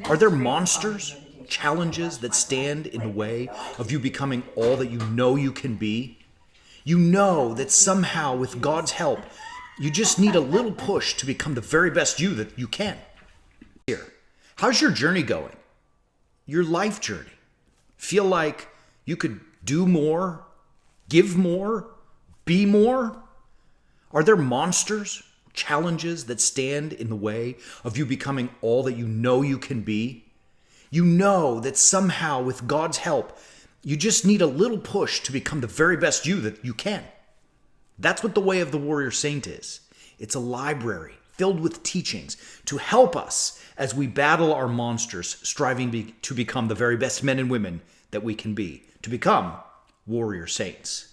Are there monsters, challenges that stand in the way of you becoming all that you know you can be? You know that somehow, with God's help, you just need a little push to become the very best you that you can. Here, how's your journey going? Your life journey? Feel like you could do more, give more, be more? Are there monsters, challenges that stand in the way of you becoming all that you know you can be? You know that somehow, with God's help, you just need a little push to become the very best you that you can. That's what the Way of the Warrior Saint is. It's a library filled with teachings to help us as we battle our monsters, striving to become the very best men and women that we can be, to become warrior saints.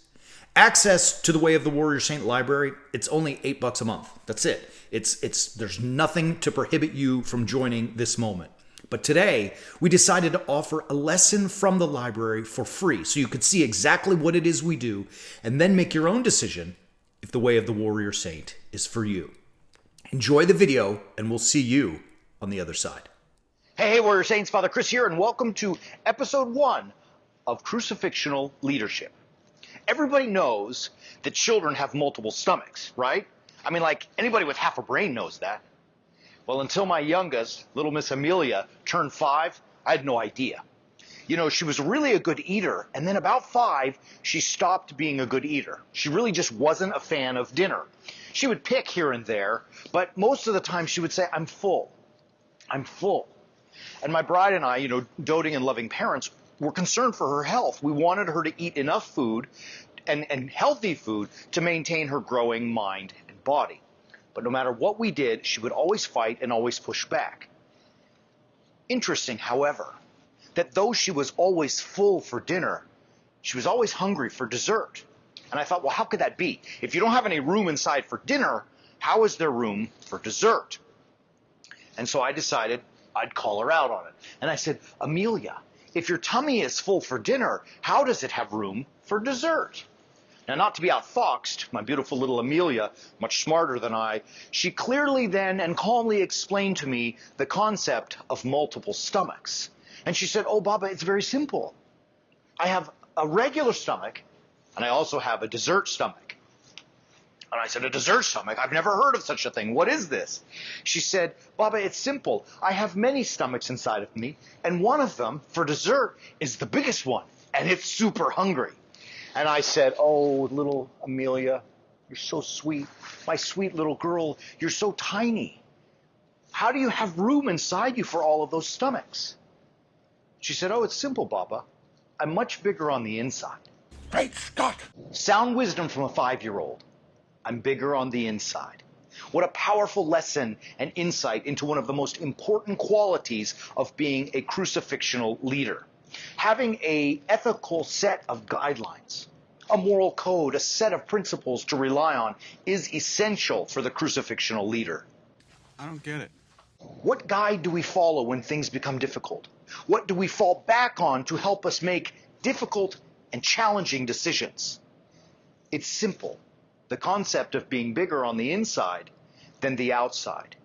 Access to the Way of the Warrior Saint library, it's only $8 a month. That's it. There's nothing to prohibit you from joining this moment. But today, we decided to offer a lesson from the library for free so you could see exactly what it is we do and then make your own decision if the Way of the Warrior Saint is for you. Enjoy the video, and we'll see you on the other side. Hey, Warrior Saints, Father Chris here, and welcome to episode 1 of Crucifixional Leadership. Everybody knows that children have multiple stomachs, right? I mean, like, anybody with half a brain knows that. Well, until my youngest, little Miss Amelia, turned 5, I had no idea. You know, she was really a good eater, and then about 5, she stopped being a good eater. She really just wasn't a fan of dinner. She would pick here and there, but most of the time she would say, "I'm full. I'm full." And my bride and I, doting and loving parents, were concerned for her health. We wanted her to eat enough food and healthy food to maintain her growing mind and body. But no matter what we did, she would always fight and always push back. Interesting, however, that though she was always full for dinner, she was always hungry for dessert. And I thought, well, how could that be? If you don't have any room inside for dinner, how is there room for dessert? And so I decided I'd call her out on it. And I said, "Amelia, if your tummy is full for dinner, how does it have room for dessert?" Now, not to be outfoxed, my beautiful little Amelia, much smarter than I, she clearly then and calmly explained to me the concept of multiple stomachs. And she said, "Oh, Baba, it's very simple. I have a regular stomach, and I also have a dessert stomach." And I said, "A dessert stomach? I've never heard of such a thing. What is this?" She said, "Baba, it's simple. I have many stomachs inside of me, and one of them, for dessert, is the biggest one, and it's super hungry." And I said, "Oh, little Amelia, you're so sweet. My sweet little girl, you're so tiny. How do you have room inside you for all of those stomachs?" She said, "Oh, it's simple, Baba. I'm much bigger on the inside." Great Scott! Sound wisdom from a 5-year-old. I'm bigger on the inside. What a powerful lesson and insight into one of the most important qualities of being a crucifixional leader. Having an ethical set of guidelines, a moral code, a set of principles to rely on is essential for the crucifixional leader. I don't get it. What guide do we follow when things become difficult? What do we fall back on to help us make difficult and challenging decisions? It's simple. The concept of being bigger on the inside than the outside.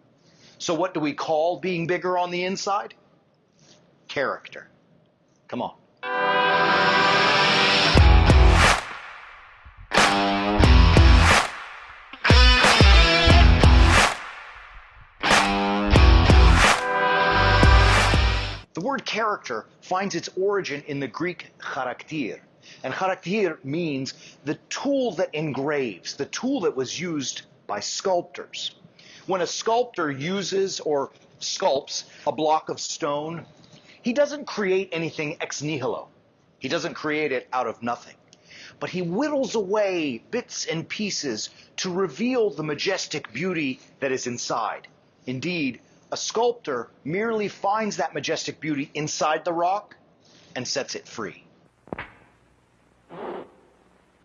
So what do we call being bigger on the inside? Character. Come on. The word character finds its origin in the Greek charakter. And charakter means the tool that engraves, the tool that was used by sculptors. When a sculptor uses or sculpts a block of stone, he doesn't create anything ex nihilo. He doesn't create it out of nothing. But he whittles away bits and pieces to reveal the majestic beauty that is inside. Indeed, a sculptor merely finds that majestic beauty inside the rock and sets it free.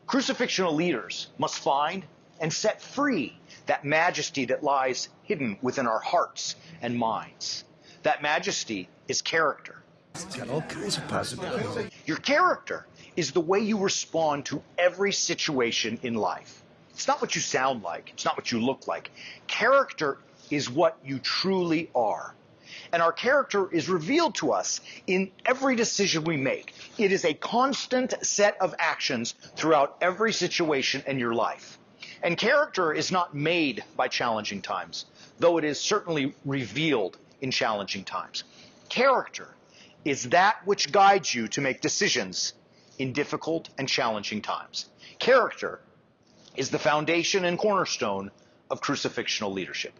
Crucifixional leaders must find and set free that majesty that lies hidden within our hearts and minds. That majesty is character. It's got all kinds of possibilities. Your character is the way you respond to every situation in life. It's not what you sound like. It's not what you look like. Character is what you truly are. And our character is revealed to us in every decision we make. It is a constant set of actions throughout every situation in your life. And character is not made by challenging times, though it is certainly revealed in challenging times. Character is that which guides you to make decisions in difficult and challenging times. Character is the foundation and cornerstone of crucifixional leadership.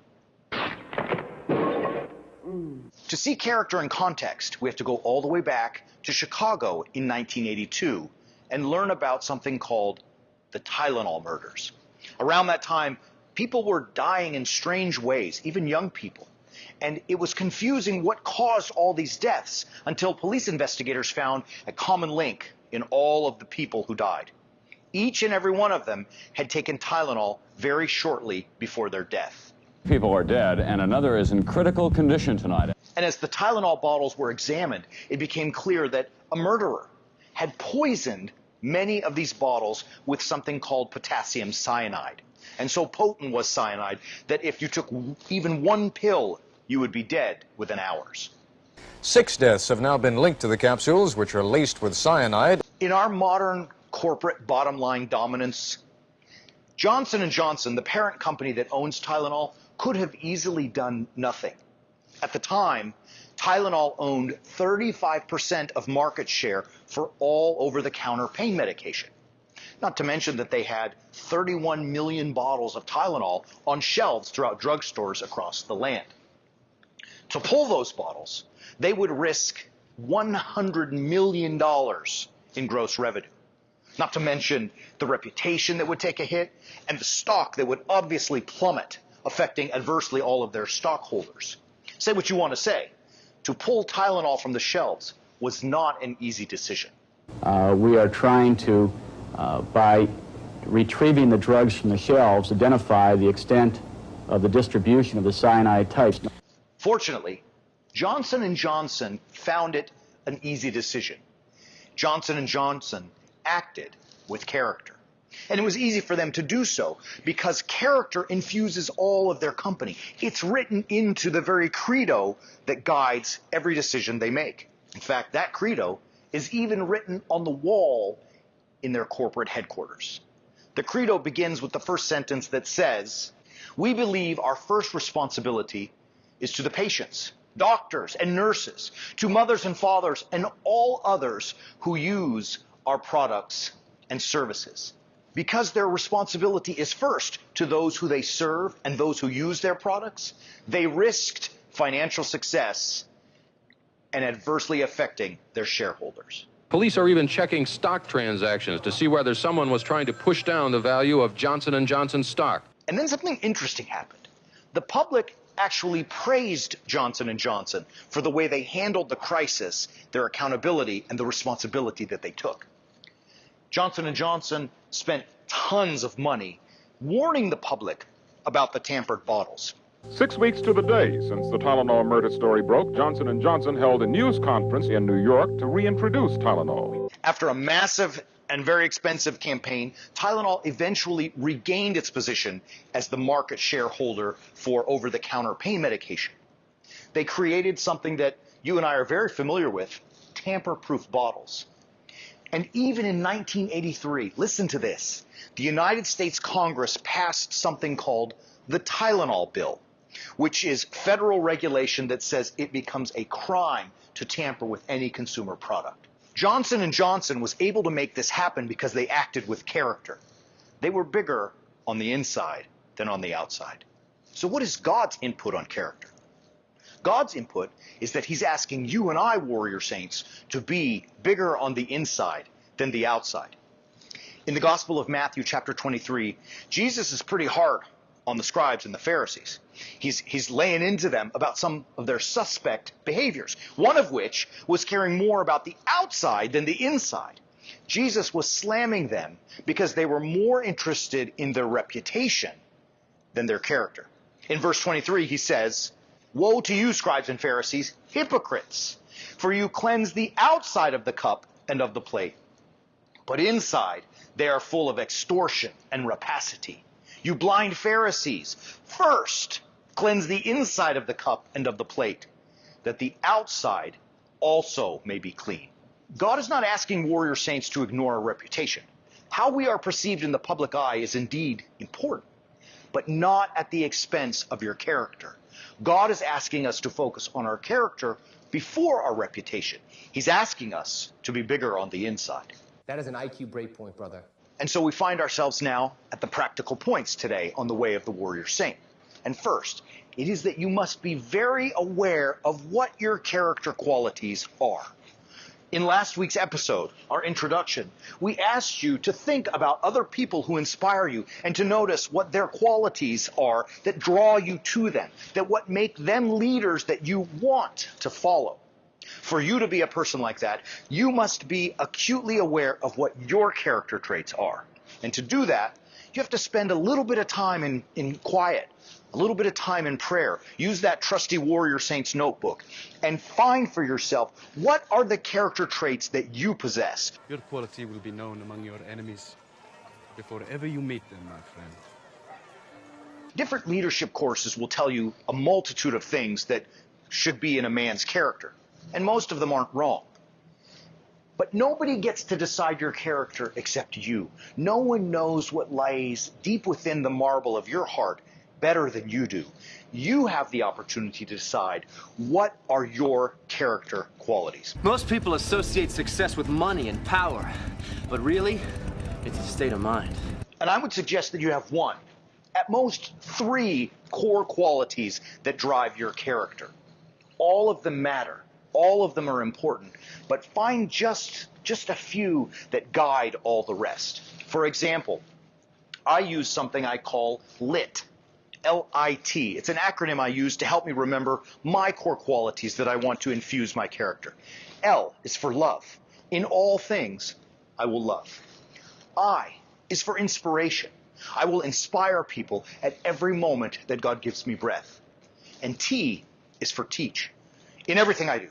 To see character in context, we have to go all the way back to Chicago in 1982 and learn about something called the Tylenol murders. Around that time, people were dying in strange ways, even young people. And it was confusing what caused all these deaths until police investigators found a common link in all of the people who died. Each and every one of them had taken Tylenol very shortly before their death. People are dead, and another is in critical condition tonight. And as the Tylenol bottles were examined, it became clear that a murderer had poisoned many of these bottles with something called potassium cyanide. And so potent was cyanide that if you took even one pill, you would be dead within hours. 6 deaths have now been linked to the capsules, which are laced with cyanide. In our modern corporate bottom line dominance, Johnson & Johnson, the parent company that owns Tylenol, could have easily done nothing. At the time, Tylenol owned 35% of market share for all over-the-counter pain medication. Not to mention that they had 31 million bottles of Tylenol on shelves throughout drugstores across the land. To pull those bottles, they would risk $100 million in gross revenue. Not to mention the reputation that would take a hit and the stock that would obviously plummet, affecting adversely all of their stockholders. Say what you want to say. To pull Tylenol from the shelves was not an easy decision. We are trying to, by retrieving the drugs from the shelves, identify the extent of the distribution of the cyanide types. Fortunately, Johnson & Johnson found it an easy decision. Johnson & Johnson acted with character. And it was easy for them to do so because character infuses all of their company. It's written into the very credo that guides every decision they make. In fact, that credo is even written on the wall in their corporate headquarters. The credo begins with the first sentence that says, "We believe our first responsibility is to the patients, doctors and nurses, to mothers and fathers, and all others who use our products and services." Because their responsibility is first to those who they serve and those who use their products, they risked financial success and adversely affecting their shareholders. Police are even checking stock transactions to see whether someone was trying to push down the value of Johnson & Johnson stock. And then something interesting happened. The public actually praised Johnson & Johnson for the way they handled the crisis, their accountability, and the responsibility that they took. Johnson & Johnson spent tons of money warning the public about the tampered bottles. 6 weeks to the day since the Tylenol murder story broke, Johnson & Johnson held a news conference in New York to reintroduce Tylenol. After a massive and very expensive campaign, Tylenol eventually regained its position as the market shareholder for over-the-counter pain medication. They created something that you and I are very familiar with, tamper-proof bottles. And even in 1983, listen to this, the United States Congress passed something called the Tylenol Bill, which is federal regulation that says it becomes a crime to tamper with any consumer product. Johnson & Johnson was able to make this happen because they acted with character. They were bigger on the inside than on the outside. So what is God's input on character? God's input is that he's asking you and I, warrior saints, to be bigger on the inside than the outside. In the Gospel of Matthew chapter 23, Jesus is pretty hard on the scribes and the Pharisees. He's laying into them about some of their suspect behaviors, one of which was caring more about the outside than the inside. Jesus was slamming them because they were more interested in their reputation than their character. In verse 23, he says, "Woe to you, scribes and Pharisees, hypocrites! For you cleanse the outside of the cup and of the plate, but inside they are full of extortion and rapacity. You blind Pharisees, first cleanse the inside of the cup and of the plate, that the outside also may be clean. God is not asking warrior saints to ignore our reputation. How we are perceived in the public eye is indeed important, but not at the expense of your character. God is asking us to focus on our character before our reputation. He's asking us to be bigger on the inside. That is an IQ breakpoint, brother. And so we find ourselves now at the practical points today on the way of the warrior saint. And first, it is that you must be very aware of what your character qualities are. In last week's episode, our introduction, we asked you to think about other people who inspire you and to notice what their qualities are that draw you to them, that what make them leaders that you want to follow. For you to be a person like that, you must be acutely aware of what your character traits are. And to do that, you have to spend a little bit of time in quiet, a little bit of time in prayer. Use that trusty warrior saint's notebook and find for yourself what are the character traits that you possess. Your quality will be known among your enemies before ever you meet them, my friend. Different leadership courses will tell you a multitude of things that should be in a man's character, and most of them aren't wrong. But nobody gets to decide your character except you. No one knows what lies deep within the marble of your heart better than you do. You have the opportunity to decide what are your character qualities. Most people associate success with money and power, but really, it's a state of mind. And I would suggest that you have one, at most 3 core qualities that drive your character. All of them matter. All of them are important, but find just a few that guide all the rest. For example, I use something I call LIT. L-I-T. It's an acronym I use to help me remember my core qualities that I want to infuse my character. L is for love. In all things, I will love. I is for inspiration. I will inspire people at every moment that God gives me breath. And T is for teach. In everything I do,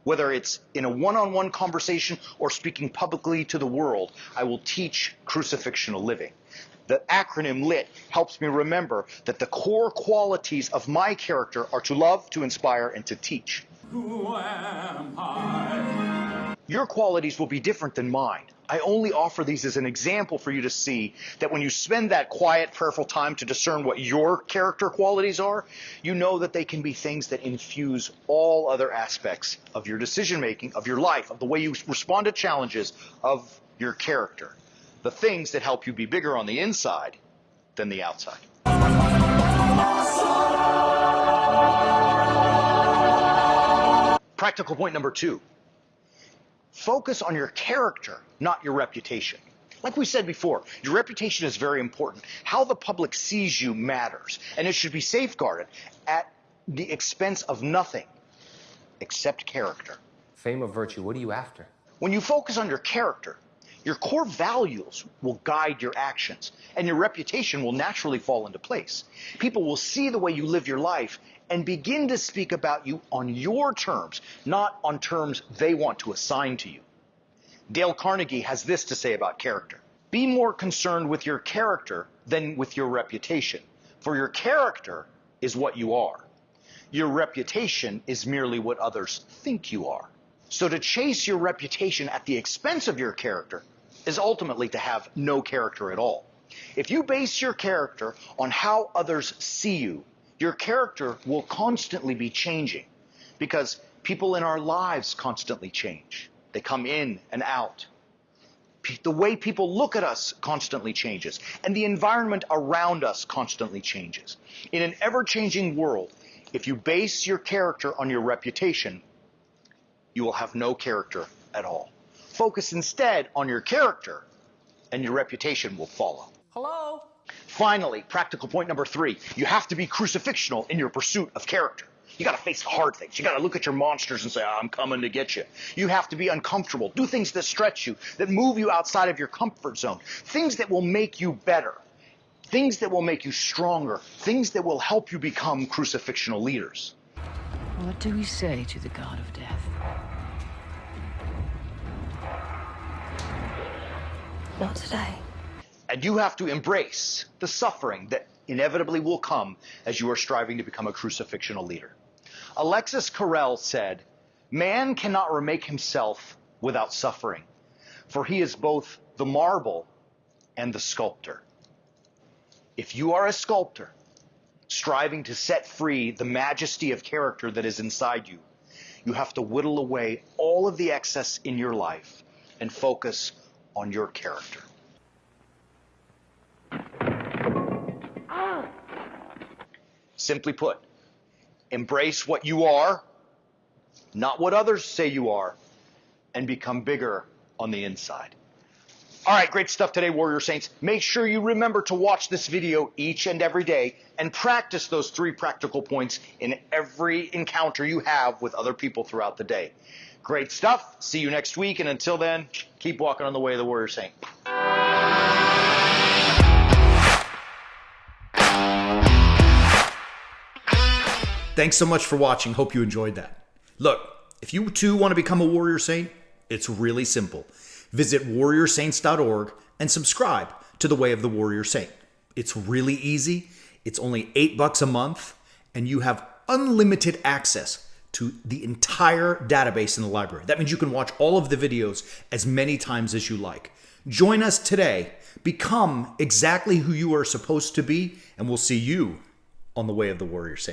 whether it's in a one-on-one conversation or speaking publicly to the world, I will teach crucifixional living. The acronym LIT helps me remember that the core qualities of my character are to love, to inspire, and to teach. Who am I? Your qualities will be different than mine. I only offer these as an example for you to see that when you spend that quiet, prayerful time to discern what your character qualities are, you know that they can be things that infuse all other aspects of your decision-making, of your life, of the way you respond to challenges, of your character. The things that help you be bigger on the inside than the outside. Practical point number 2. Focus on your character, not your reputation. Like we said before, your reputation is very important. How the public sees you matters, and it should be safeguarded at the expense of nothing except character. Fame or virtue, what are you after? When you focus on your character, your core values will guide your actions, and your reputation will naturally fall into place. People will see the way you live your life and begin to speak about you on your terms, not on terms they want to assign to you. Dale Carnegie has this to say about character. Be more concerned with your character than with your reputation, for your character is what you are. Your reputation is merely what others think you are. So to chase your reputation at the expense of your character is ultimately to have no character at all. If you base your character on how others see you, your character will constantly be changing because people in our lives constantly change. They come in and out. The way people look at us constantly changes, and the environment around us constantly changes. In an ever-changing world, if you base your character on your reputation, you will have no character at all. Focus instead on your character, and your reputation will follow. Hello? Finally, practical point number 3, you have to be crucifixional in your pursuit of character. You got to face the hard things. You got to look at your monsters and say, I'm coming to get you. You have to be uncomfortable. Do things that stretch you, that move you outside of your comfort zone. Things that will make you better. Things that will make you stronger. Things that will help you become crucifixional leaders. What do we say to the God of death? Not today. And you have to embrace the suffering that inevitably will come as you are striving to become a crucifixional leader. Alexis Carrel said, "Man cannot remake himself without suffering, for he is both the marble and the sculptor." If you are a sculptor, striving to set free the majesty of character that is inside you, you have to whittle away all of the excess in your life and focus on your character. Simply put, embrace what you are, not what others say you are, and become bigger on the inside. All right, great stuff today, Warrior Saints. Make sure you remember to watch this video each and every day and practice those 3 practical points in every encounter you have with other people throughout the day. Great stuff. See you next week, and until then, keep walking on the way of the Warrior Saint. Thanks so much for watching. Hope you enjoyed that. Look, if you too want to become a Warrior Saint, it's really simple. Visit warriorsaints.org and subscribe to the Way of the Warrior Saint. It's really easy. It's only $8 a month, and you have unlimited access to the entire database in the library. That means you can watch all of the videos as many times as you like. Join us today. Become exactly who you are supposed to be, and we'll see you on the Way of the Warrior Saint.